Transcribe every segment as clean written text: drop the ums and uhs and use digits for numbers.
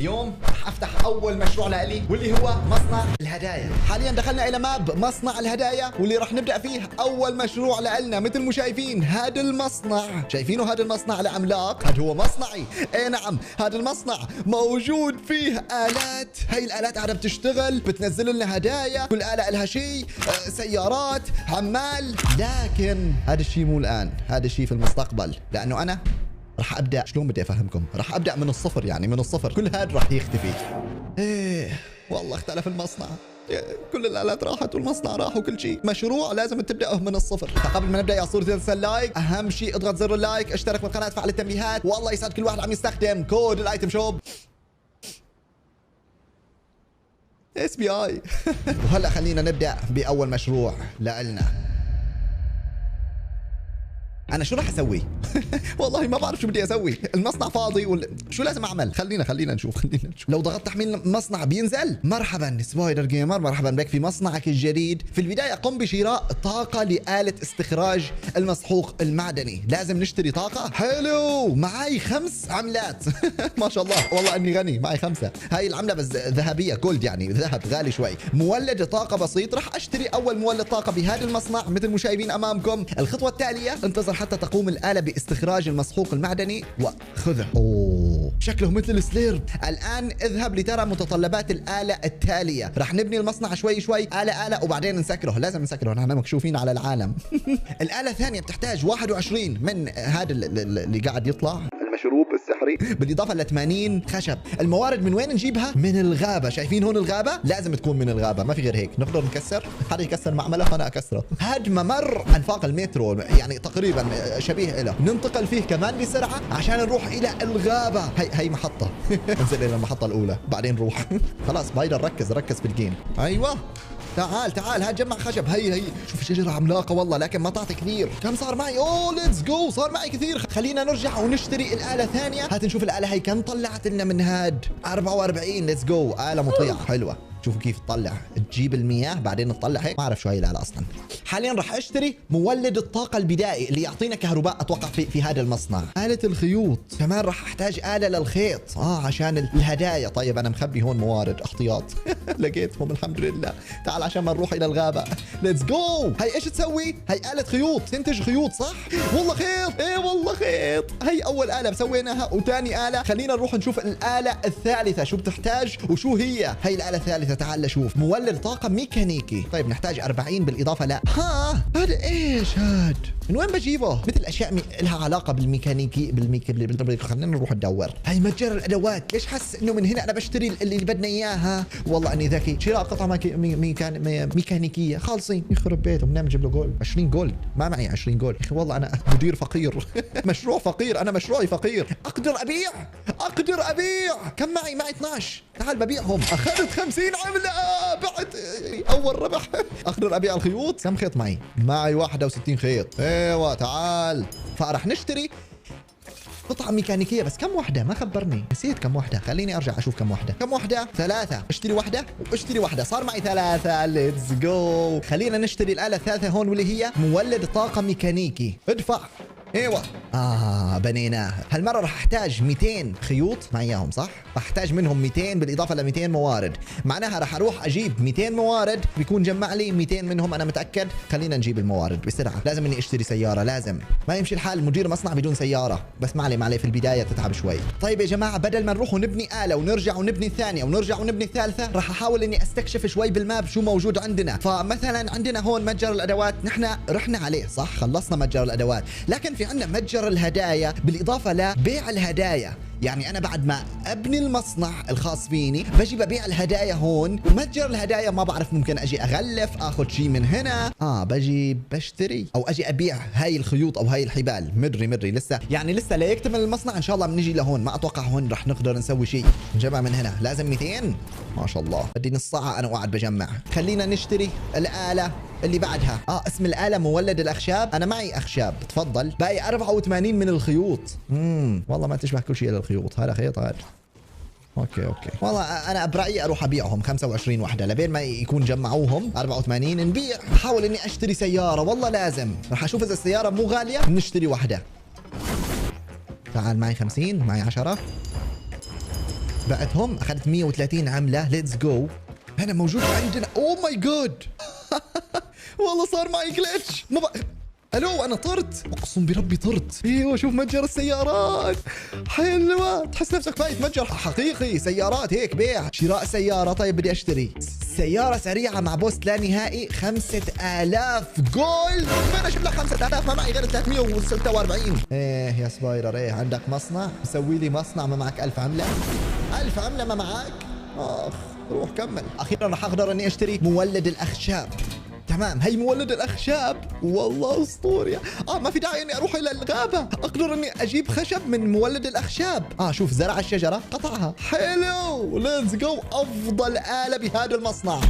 اليوم راح افتح اول مشروع لإلي واللي هو مصنع الهدايا. حاليا دخلنا الى ماب مصنع الهدايا واللي راح نبدا فيه اول مشروع لإلنا. مثل ما شايفين هذا المصنع، شايفينه هذا المصنع العملاق؟ هذا هو مصنعي. اي نعم، هذا المصنع موجود فيه آلات. هاي الآلات قاعدة بتشتغل، بتنزل لنا هدايا، كل آلة لها شيء، سيارات، عمال. لكن هذا الشيء مو الآن، هذا الشيء في المستقبل، لأنه أنا راح ابدا. شلون بدي افهمكم؟ راح ابدا من الصفر، يعني من الصفر. كل هذا راح يختفي. ايه والله اختلف المصنع، كل الالات راحت والمصنع راح وكل شيء. مشروع لازم تبداه من الصفر. فقبل ما نبدا يا صورتي تنسى اللايك، اهم شيء اضغط زر اللايك، اشترك بالقناه، فعل التنبيهات. والله يسعد كل واحد عم يستخدم كود الايتم شوب SBI. وهلا خلينا نبدا باول مشروع لنا. انا شو راح اسوي؟ والله ما بعرف شو بدي اسوي. المصنع فاضي شو لازم اعمل؟ خلينا نشوف. لو ضغطت تحميل مصنع بينزل. مرحبا سبايدر جيمر، مرحبا بك في مصنعك الجديد. في البدايه قم بشراء طاقه لآلة استخراج المسحوق المعدني. لازم نشتري طاقه. حلو، معي 5 عملات. ما شاء الله، والله اني غني، معي 5. هاي العمله بس ذهبيه، جولد يعني ذهب غالي شوي. مولد طاقه بسيط، راح اشتري اول مولد طاقه بهذا المصنع مثل ما شايفين امامكم. الخطوه التاليه، انتظر حتى تقوم الآلة باستخراج المسحوق المعدني وخذه. اوه شكله مثل السليرب. الآن اذهب لترى متطلبات الآلة التالية. راح نبني المصنع شوي شوي، آلة وبعدين نسكره. لازم نسكره، نحن مكشوفين على العالم. الآلة الثانية بتحتاج 21 من هذا اللي قاعد يطلع المشروب السحري، بالإضافة ل 80 خشب. الموارد من وين نجيبها؟ من الغابة. شايفين هون الغابة؟ لازم تكون من الغابة، ما في غير هيك. نقدر نكسر، حدا يكسر معملة فأنا أكسره. هاد ممر أنفاق المترو، يعني تقريبا شبيه له. ننتقل فيه كمان بسرعة عشان نروح إلى الغابة. هي محطة. ننزل إلى المحطة الأولى بعدين نروح. خلاص بايدر، ركز في الجيم. أيوة تعال هات جمع خشب. هي شوف شجرة عملاقة والله، لكن ما تعطي كثير. كم صار معي؟ اوه ليتس جو، صار معي كثير. خلينا نرجع ونشتري الآلة ثانية. هات نشوف الآلة هي كم طلعت لنا من هاد. 44. ليتس جو، آلة مطيعة حلوة. شوفوا كيف تطلع، تجيب المياه بعدين تطلع هيك. ما اعرف شو هي الآلة اصلا. حاليا راح اشتري مولد الطاقة البدائي اللي يعطينا كهرباء اتوقع في هذا المصنع. آلة الخيوط كمان راح احتاج آلة للخيط عشان الهدايا. طيب انا مخبي هون موارد احتياط. لقيتهم الحمد لله. تعال عشان ما نروح الى الغابة. ليتس جو. هي ايش تسوي؟ هي آلة خيوط، تنتج خيوط صح؟ والله خيط. ايه والله خيط. هي اول آلة سويناها، وثاني آلة. خلينا نروح نشوف الآلة الثالثة شو بتحتاج وشو هي. هي الآلة الثالثة تعال نشوف. مولد طاقة ميكانيكي. طيب نحتاج 40 بالإضافة لا. هذا ايش هاد؟ من وين بجيبه؟ مثل اشياء لها علاقة بالميكانيكي خلينا نروح ندور. هاي متجر الادوات. ليش حس انه من هنا انا بشتري اللي بدنا اياها؟ والله اني ذكي. شراء قطعة ميكانيكية خالصين. يخرب بيته، بدنا نجيب له جولد. 20 جولد. ما معي 20 جولد يا اخي، والله انا مدير فقير. مشروع فقير، انا مشروعي فقير. اقدر ابيع. كم معي 12. تعال ببيعهم. اخذت 50 عملة، بعت اول ربح. اقدر ابيع الخيوط. كم خيط معي؟ معي 61 خيط. ايوه تعال. فراح نشتري قطعة ميكانيكية. بس كم وحدة؟ ما خبرني، نسيت كم وحدة. خليني ارجع اشوف كم وحدة. 3. اشتري وحدة صار معي 3. ليتس جو. خلينا نشتري الآلة الثالثة هون واللي هي مولد طاقة ميكانيكي. ادفع. ايوه بنيناه. هالمره راح احتاج 200 خيوط معياهم صح؟ راح احتاج منهم 200 بالاضافه ل 200 موارد. معناها راح اروح اجيب 200 موارد، بيكون جمع لي 200 منهم انا متاكد. خلينا نجيب الموارد بسرعه. لازم اني اشتري سياره، لازم. ما يمشي الحال مدير مصنع بدون سياره. بس ما عليه في البدايه تتعب شوي. طيب يا جماعه، بدل ما نروح ونبني آلة ونرجع ونبني الثانيه ونرجع ونبني الثالثه، راح احاول اني استكشف شوي بالماب شو موجود عندنا. فمثلا عندنا هون متجر الادوات، نحن رحنا عليه صح؟ خلصنا متجر الادوات، لكن في عندنا متجر الهدايا بالاضافه لبيع الهدايا. يعني انا بعد ما ابني المصنع الخاص فيني بجي ببيع الهدايا هون. ومتجر الهدايا ما بعرف، ممكن اجي اغلف اخذ شيء من هنا. بجي بشتري او اجي ابيع هاي الخيوط او هاي الحبال. مدري لسه لا يكتمل المصنع. ان شاء الله بنجي لهون. ما اتوقع هون رح نقدر نسوي شيء. نجمع من هنا. لازم 200. ما شاء الله، بدي نص ساعه انا قاعد بجمع. خلينا نشتري الآلة اللي بعدها. اسم الآلة مولد الأخشاب. أنا معي أخشاب، تفضل. باقي 84 من الخيوط. والله ما تشبه كل شيء إلى الخيوط. هذا خيط هذا. اوكي والله انا برأيي اروح ابيعهم 25 وحده لبين ما يكون جمعوهم 84. نبيع. احاول اني اشتري سياره، والله لازم. راح اشوف اذا السياره مو غاليه نشتري وحده. تعال معي 50، معي 10. بعتهم اخذت 130 عمله. ليتس جو. هنا موجود عندنا. اوه ماي جاد والله صار معي جلتش. الو انا طرت، اقسم بربي طرت. ايوه شوف متجر السيارات حلوه، تحس نفسك فايت متجر حقيقي. سيارات هيك بيع شراء سياره. طيب بدي اشتري سياره سريعه مع بوست لا نهائي 5000 جولد. فين اشوف لك 5000؟ ما معي غير 346. ايه يا سبايدر، ايه عندك مصنع؟ مسوي لي مصنع ما معك 1000 عمله؟ 1000 عمله ما معك؟ اخ روح كمل. اخيرا راح اقدر اني اشتري مولد الاخشاب. تمام، هي مولد الاخشاب والله اسطوري. ما في داعي اني اروح الى الغابه، اقدر اني اجيب خشب من مولد الاخشاب. شوف زرع الشجره قطعها. حلو، ليتس جو. افضل آلة بهذا المصنع.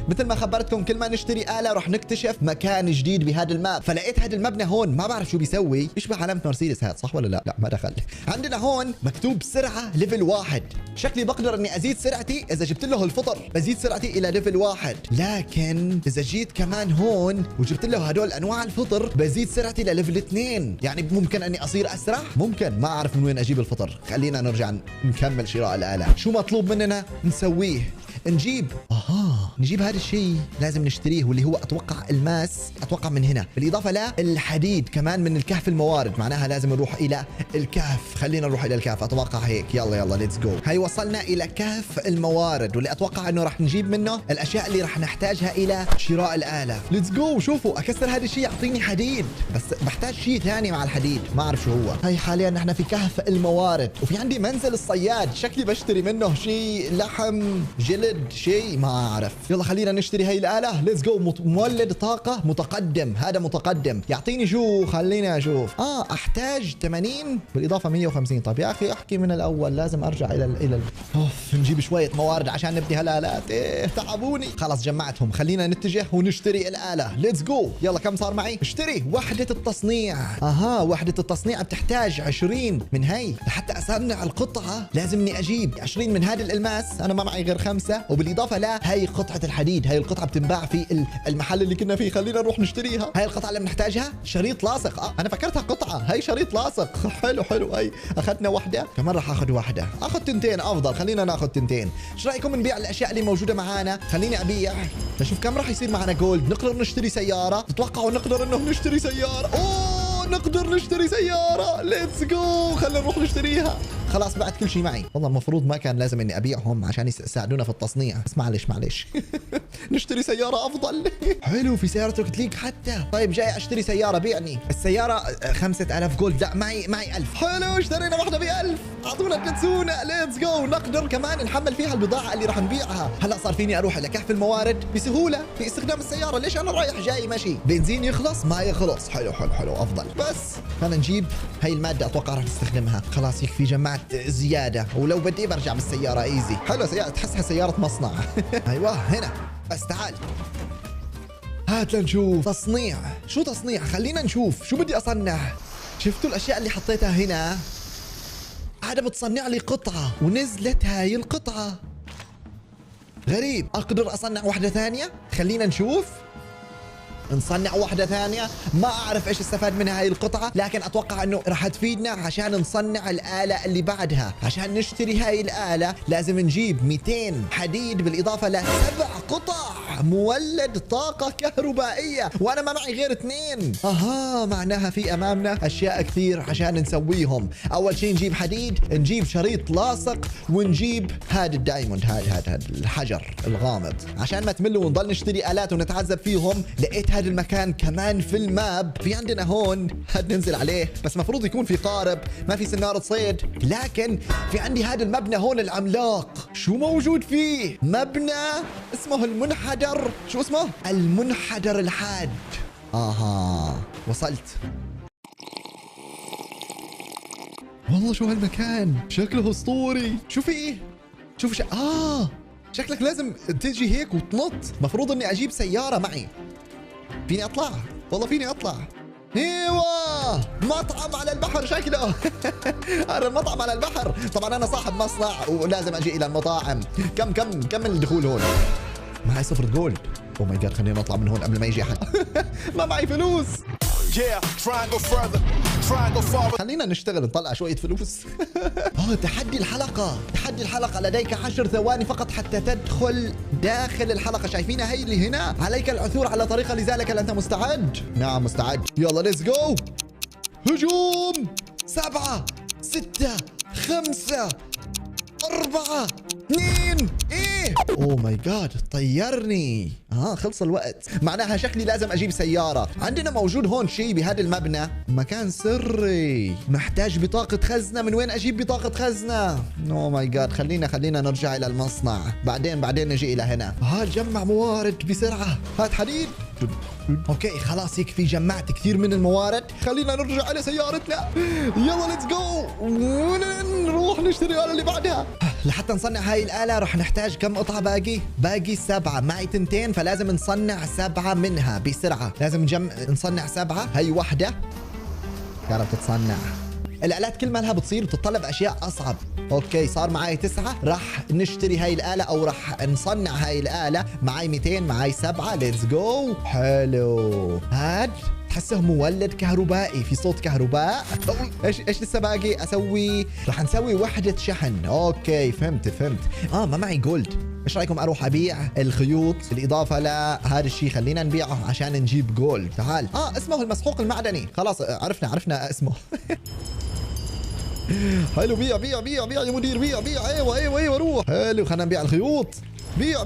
مثل ما خبرتكم كل ما نشتري آلة راح نكتشف مكان جديد بهذا الماب. فلقيت هذا المبنى هون، ما بعرف شو بيسوي. يشبه علامة مرسيدس هذا، صح ولا لا؟ لا ما دخل. عندنا هون مكتوب سرعة ليفل 1. شكلي بقدر اني ازيد سرعتي اذا جبت له الفطر، بزيد سرعتي الى ليفل 1. لكن اذا جيت كمان هون وجبت له هدول انواع الفطر بزيد سرعتي لليفل 2. يعني ممكن اني اصير اسرع؟ ممكن. ما اعرف من وين اجيب الفطر. خلينا نرجع نكمل شراء الآلة. شو مطلوب مننا نسويه؟ نجيب هذا الشيء لازم نشتريه، واللي هو اتوقع الماس. اتوقع من هنا، بالاضافه للحديد كمان من الكهف الموارد. معناها لازم نروح الى الكهف. خلينا نروح الى الكهف، اتوقع هيك. يلا ليتس جو. هي وصلنا الى كهف الموارد، واللي اتوقع انه راح نجيب منه الاشياء اللي راح نحتاجها الى شراء الآلة. ليتس جو. شوفوا اكسر هذا الشيء يعطيني حديد، بس بحتاج شيء ثاني مع الحديد ما اعرف شو هو. هي حاليا نحن في كهف الموارد، وفي عندي منزل الصياد. شكلي بشتري منه شيء، لحم، جلد، شيء ما اعرف. يلا خلينا نشتري هي الآلة. ليتس جو. مولد طاقة متقدم. هذا متقدم يعطيني شو؟ خليني اشوف. احتاج 80 بالاضافة 150. طيب يا اخي احكي من الاول، لازم ارجع الى نجيب شوية موارد عشان نبني هالآلات. تعبوني. خلاص جمعتهم، خلينا نتجه ونشتري الآلة. ليتس جو. يلا كم صار معي؟ اشتري وحدة التصنيع. وحدة التصنيع بتحتاج 20 من هي لحتى اصنع القطعة. لازمني اجيب 20 من هذا الالماس، انا ما معي غير 5. وبالاضافة هي قطعة الحديد. هي القطعة بتنباع في المحل اللي كنا فيه. خلينا نروح نشتريها. هاي القطعة اللي بنحتاجها شريط لاصق. انا فكرتها قطعة، هي شريط لاصق. حلو. هي اخذنا واحدة، كمان راح اخذ واحدة. اخذ تنتين افضل. خلينا ناخذ تنتين. ايش رايكم نبيع الاشياء اللي موجودة معانا؟ خليني ابيع نشوف كم راح يصير معنا جولد. نقدر نشتري سيارة؟ تتوقعوا نقدر انه نشتري سيارة؟ نقدر نشتري سيارة. ليتس جو. خلينا نروح نشتريها. خلاص بعد كل شيء معي. والله المفروض ما كان لازم اني ابيعهم عشان يساعدونا في التصنيع، بس معلش نشتري سيارة افضل. حلو، في سيارة روكت ليج حتى. طيب جاي اشتري سيارة، بيعني السيارة 5000 جولد. لا معي 1000. حلو، اشترينا واحدة ب1000. اعطونا تنسونا. ليتس جو. نقدر كمان نحمل فيها البضاعة اللي راح نبيعها. هلا صار فيني اروح الى كهف الموارد بسهولة في استخدام السيارة. ليش انا رايح جاي ماشي؟ بنزين يخلص ما يخلص. حلو افضل. بس خلينا نجيب هاي المادة، اتوقع راح نستخدمها. خلاص يكفي، جمعت زيادة، ولو بدي برجع بالسيارة ايزي. حلو، سيارة تحسها سيارة مصنع. ايوه هنا. بس تعال هات لنشوف تصنيع. شو تصنيع؟ خلينا نشوف شو بدي اصنع. شفتوا الاشياء اللي حطيتها هنا؟ هذا بتصنع لي قطعة، ونزلت هاي القطعة. غريب. اقدر اصنع واحدة ثانية؟ خلينا نشوف. نصنع واحدة ثانية. ما أعرف إيش استفاد منها هاي القطعة، لكن أتوقع أنه راح تفيدنا عشان نصنع الآلة اللي بعدها. عشان نشتري هاي الآلة لازم نجيب 200 حديد بالإضافة ل7 قطع مولد طاقة كهربائية، وأنا ما معي غير 2. معناها في أمامنا أشياء كثير عشان نسويهم. أول شيء نجيب حديد، نجيب شريط لاصق، ونجيب هذا الدايموند، هذا الحجر الغامض. عشان ما تملوا ونضل نشتري آلات ونتعذب فيهم، لقيت هذا المكان كمان في الماب. في عندنا هون هاد ننزل عليه، بس مفروض يكون في قارب، ما في سنارة صيد. لكن في عندي هذا المبنى هون العملاق. شو موجود فيه؟ مبنى اسمه المنحدر. شو اسمه؟ المنحدر الحاد. وصلت. والله شو هالمكان، شكله اسطوري. شو فيه؟ شوف شكلك لازم تيجي هيك وتنط. مفروض اني اجيب سيارة معي. فيني اطلع؟ والله فيني اطلع. ايوه، مطعم على البحر شكله. هذا المطعم على البحر. طبعا انا صاحب مصنع ولازم اجي الى المطاعم. كم الدخول هون؟ معي 0 جولد. او ماي جاد، خلينا نطلع من هون قبل ما يجي احد. ما معي فلوس. Yeah, try and go further. خلينا نشتغل نطلع شوية فلوس. تحدي الحلقة، تحدي الحلقة، لديك 10 ثواني فقط حتى تدخل داخل الحلقة. شايفينها هي اللي هنا؟ عليك العثور على طريقة لذلك. هل أنت مستعد؟ نعم مستعد. يلا ليتس جو. هجوم. 7 6 5 4 2 ايه. اوه ماي جاد، طيرني. خلص الوقت، معناها شكلي لازم اجيب سيارة. عندنا موجود هون شيء بهذا المبنى، مكان سري، محتاج بطاقة خزنة. من وين اجيب بطاقة خزنة؟ اوه ماي جاد، خلينا نرجع الى المصنع، بعدين نجي الى هنا. جمع موارد بسرعة. هات حديد. اوكي خلاص يكفي، جمعت كثير من الموارد. خلينا نرجع على سيارتنا. يلا ليتس جو، نروح نشتري الآلة اللي بعدها. لحتى نصنع هاي الآلة رح نحتاج كم قطعة باقي 7. معي 2 فلازم نصنع 7 منها بسرعة. لازم نصنع 7. هاي وحدة كانت تتصنع. الآلات كل ما لها بتصير بتتطلب أشياء أصعب. أوكي صار معي 9. راح نشتري هاي الآلة أو راح نصنع هاي الآلة. معي 200، معي 7. ليتس جو. حلو. هاد تحسه مولد كهربائي، في صوت كهرباء. ايش لسه باقي اسوي؟ راح نسوي وحدة شحن. اوكي فهمت. ما معي جولد. ايش رايكم اروح ابيع الخيوط بالاضافه لهذا الشيء؟ خلينا نبيعه عشان نجيب جولد. تعال. اسمه المسحوق المعدني. خلاص عرفنا اسمه. حلو. بيع يا مدير، بيع. ايوه روح. حلو، خلينا نبيع الخيوط. بيع.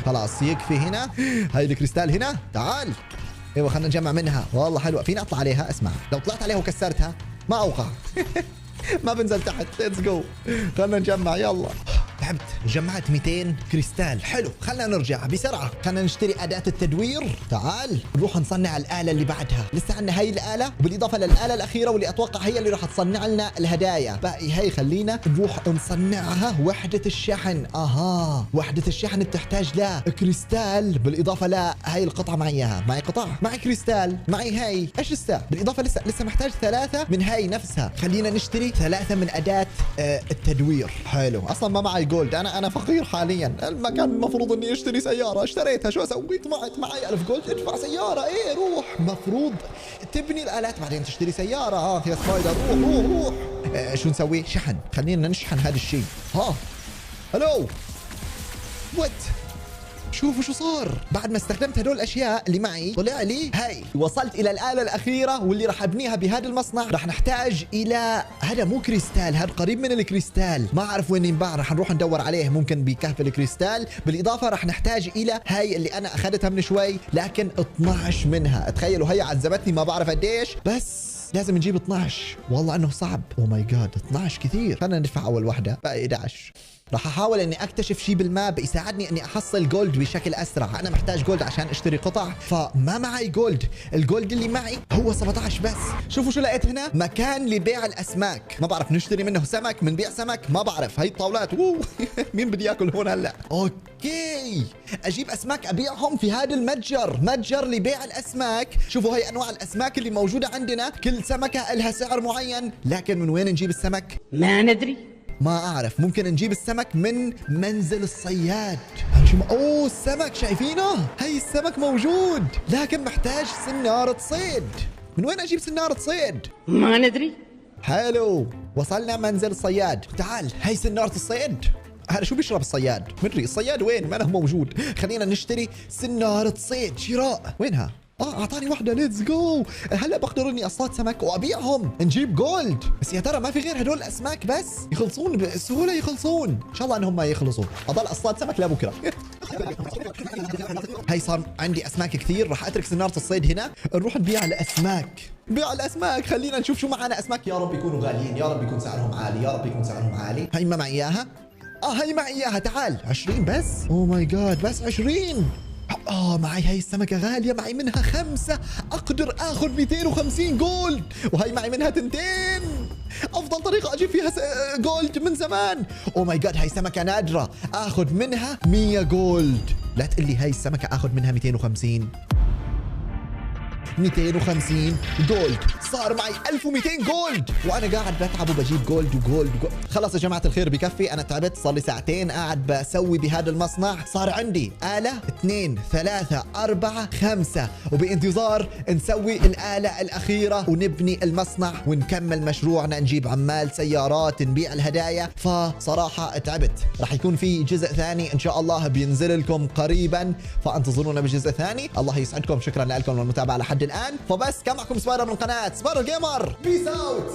خلاص يكفي هنا. هاي الكريستال هنا. تعال. ايوه خلينا نجمع منها. والله حلوه، فينا اطلع عليها. اسمع، لو طلعت عليها وكسرتها ما اوقع. ما بنزل تحت. ليتس جو. خلينا نجمع. يلا تعبت. جمعت 200 كريستال. حلو، خلينا نرجع بسرعه. خلينا نشتري اداه التدوير. تعال نروح نصنع الاله اللي بعدها. لسه عندنا هاي الاله وبالاضافه للاله الاخيره واللي اتوقع هي اللي راح تصنع لنا الهدايا. باقي هاي خلينا نروح نصنعها. وحده الشحن. وحده الشحن بتحتاج لا كريستال بالاضافه لهاي القطعه. معي اياها. معي قطع، معي كريستال، معي هاي. ايش لسه بالاضافه؟ لسه محتاج 3 من هاي نفسها. خلينا نشتري 3 من اداه التدوير. حلو، اصلا ما معي جولد. انا فقير حاليا. المكان المفروض اني اشتري سياره، اشتريتها. شو اسوي؟ معي 1000 جولد. ادفع سياره. ايه روح. مفروض تبني الالات بعدين تشتري سياره. يا سبايدر روح. شو نسوي؟ شحن. خلينا نشحن هذا الشيء. هلو وات. شوفوا شو صار بعد ما استخدمت هدول الاشياء اللي معي. طلع لي هاي. وصلت الى الاله الاخيره واللي راح ابنيها بهذا المصنع. راح نحتاج الى هذا مو كريستال، هذا قريب من الكريستال، ما اعرف وين ينباع. راح نروح ندور عليه، ممكن بكهف الكريستال. بالاضافه راح نحتاج الى هاي اللي انا اخذتها من شوي، لكن 12 منها. تخيلوا هي عذبتني ما بعرف قديش، بس لازم نجيب 12. والله انه صعب. او ماي جاد 12 كثير. خلينا ندفع اول وحده، باقي 11. راح احاول اني اكتشف شيء بالماب يساعدني اني احصل جولد بشكل اسرع. انا محتاج جولد عشان اشتري قطع، فما معي جولد. الجولد اللي معي هو 17 بس. شوفوا شو لقيت هنا، مكان لبيع الاسماك. ما بعرف نشتري منه سمك، بنبيع سمك، ما بعرف. هي الطاولات. مين بدي ياكل هون هلا؟ اوكي اجيب اسماك ابيعهم في هذا المتجر، متجر لبيع الاسماك. شوفوا هي انواع الاسماك اللي موجوده عندنا. كل سمكه لها سعر معين، لكن من وين نجيب السمك؟ ما ندري. ما اعرف. ممكن نجيب السمك من منزل الصياد. اوه السمك شايفينه؟ هي السمك موجود، لكن محتاج سنارة صيد. من وين اجيب سنارة صيد؟ ما ندري. حلو، وصلنا منزل الصياد. تعال، هي سنارة الصيد. هذا شو بيشرب الصياد؟ مدري الصياد وين؟ ما له موجود. خلينا نشتري سنارة صيد. شراء. وينها؟ اعطاني واحدة. ليتس جو. هلا بقدر اني اصطاد سمك وابيعهم، نجيب جولد. بس يا ترى ما في غير هدول الاسماك بس؟ يخلصون بسهولة، يخلصون. ان شاء الله انهم ما يخلصوا. اضل اصطاد سمك لبكره. هي صار عندي اسماك كثير. راح اترك سنارة الصيد هنا، نروح نبيع الاسماك. بيع الاسماك. خلينا نشوف شو معنا اسماك. يا رب يكونوا غاليين، يا رب يكون سعرهم عالي، يا رب يكون سعرهم عالي. هي ما معي اياها. هي معي اياها. تعال. 20 بس. اوه ماي جاد، بس 20. معي هاي السمكة غالية، معي منها 5. أقدر آخذ 250 جولد، وهي معي منها 200. أفضل طريقة أجيب فيها جولد من زمان. أوه ماي جاد، هاي سمكة نادرة، آخذ منها 100 جولد. لا تقول لي هاي السمكة آخذ منها 250. 250 جولد، صار معي 1200 جولد وانا قاعد بتعب وبجيب جولد وجولد وجولد. خلص يا جماعه الخير بكفي، انا تعبت، صار لي ساعتين قاعد بسوي بهذا المصنع. صار عندي آلة 2 3 4 5 وبانتظار نسوي الآلة الأخيرة ونبني المصنع ونكمل مشروعنا، نجيب عمال سيارات، نبيع الهدايا. فصراحة تعبت. راح يكون في جزء ثاني إن شاء الله بينزل لكم قريبا، فانتظرونا بجزء ثاني. الله يسعدكم، شكرا لكم للمتابعة لحد الآن. فبس كان معكم سبايدر من قناة سبايدر جيمر، بيس اوت.